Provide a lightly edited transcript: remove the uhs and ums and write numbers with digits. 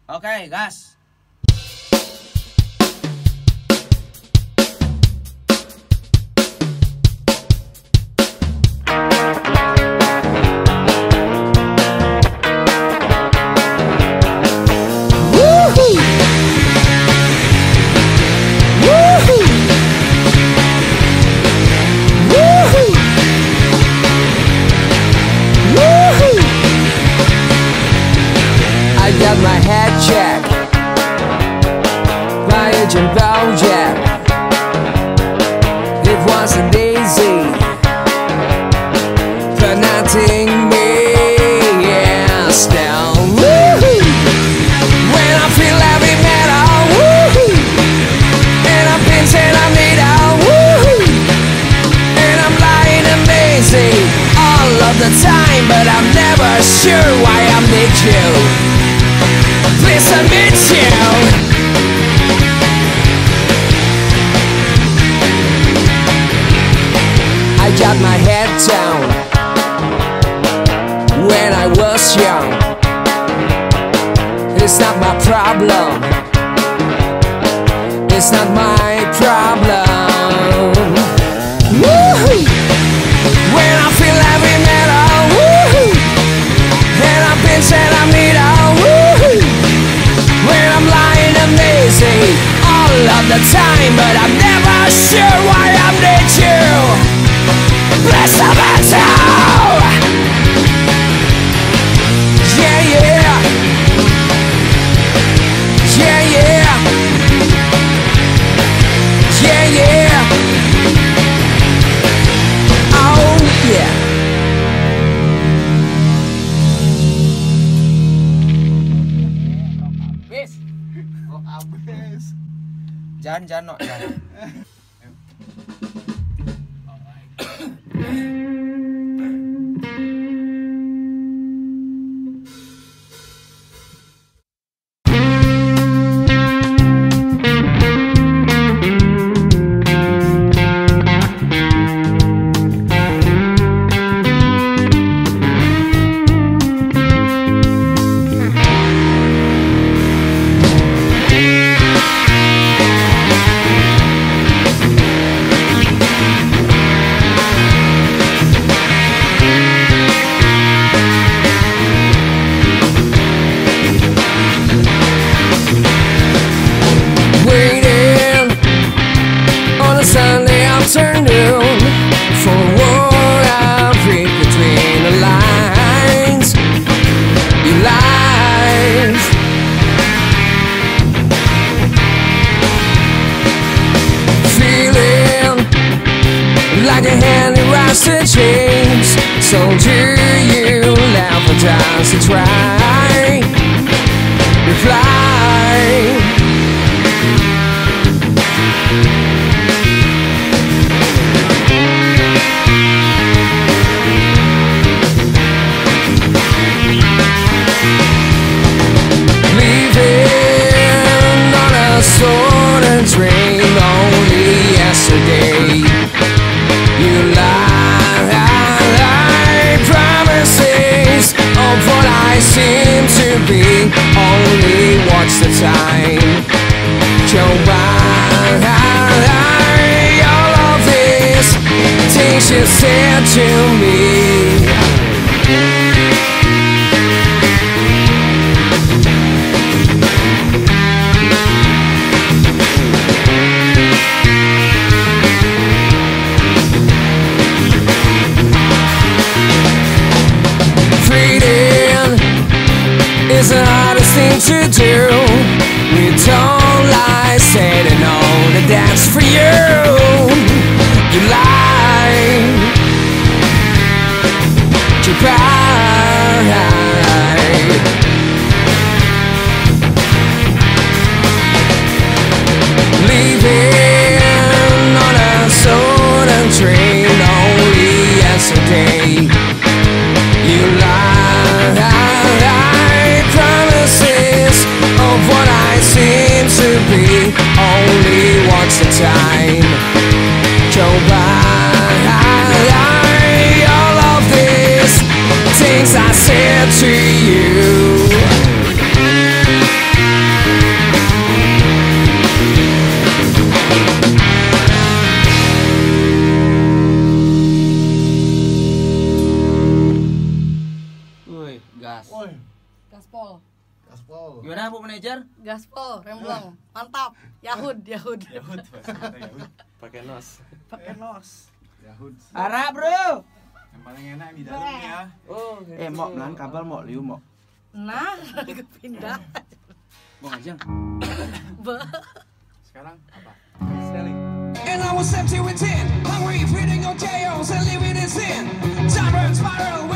Oke, gas. I got my head checked by Agent Bojack. It wasn't easy, but nothing is down. When I feel heavy metal, and I'm pinching on needle, and I'm lying amazing all of the time, but I'm never sure why I need you. Please admit you. I got my head down when I was young. It's not my problem. It's not my problem. Woo-hoo! When I feel heavy metal, woo-hoo! And I'm pinching on needle, woo-hoo! When I'm lying amazing all of the time, but I'm never sure why I need you. Bless the battle. Yeah, yeah. Yeah, yeah. Yeah, yeah. Oh, yeah. Jangan no, jangan. Sunday afternoon for what I read between the lines. Your life, feeling like a hand in rusted chains. So do you laugh or does it try? Reply. Sort of dream only yesterday. You lie promises of what I seem to be. Only watch the time go by. All of these things you said to me. It's the hardest thing to do. We don't lie, saying on the dance for you. You lie, you cry, leaving on a sort of train only yesterday. You lie. Promises of what I seem to be. Only watch the time go by. All of this gas. Gaspol. Gaspol. Gimana Bu Manajer? Gaspol, remblong. Mantap. Yahud. Pakai nos. Pakai nos. Yahud. Arah Bro. Yang paling enak yang di dalam ya. Oh, Mau pelan kabel mau liu mau. Nah, kepindah. Mau ngajang. Sekarang apa? And I was empty within, hungry, feeding on chaos and living in sin. Downward spiral.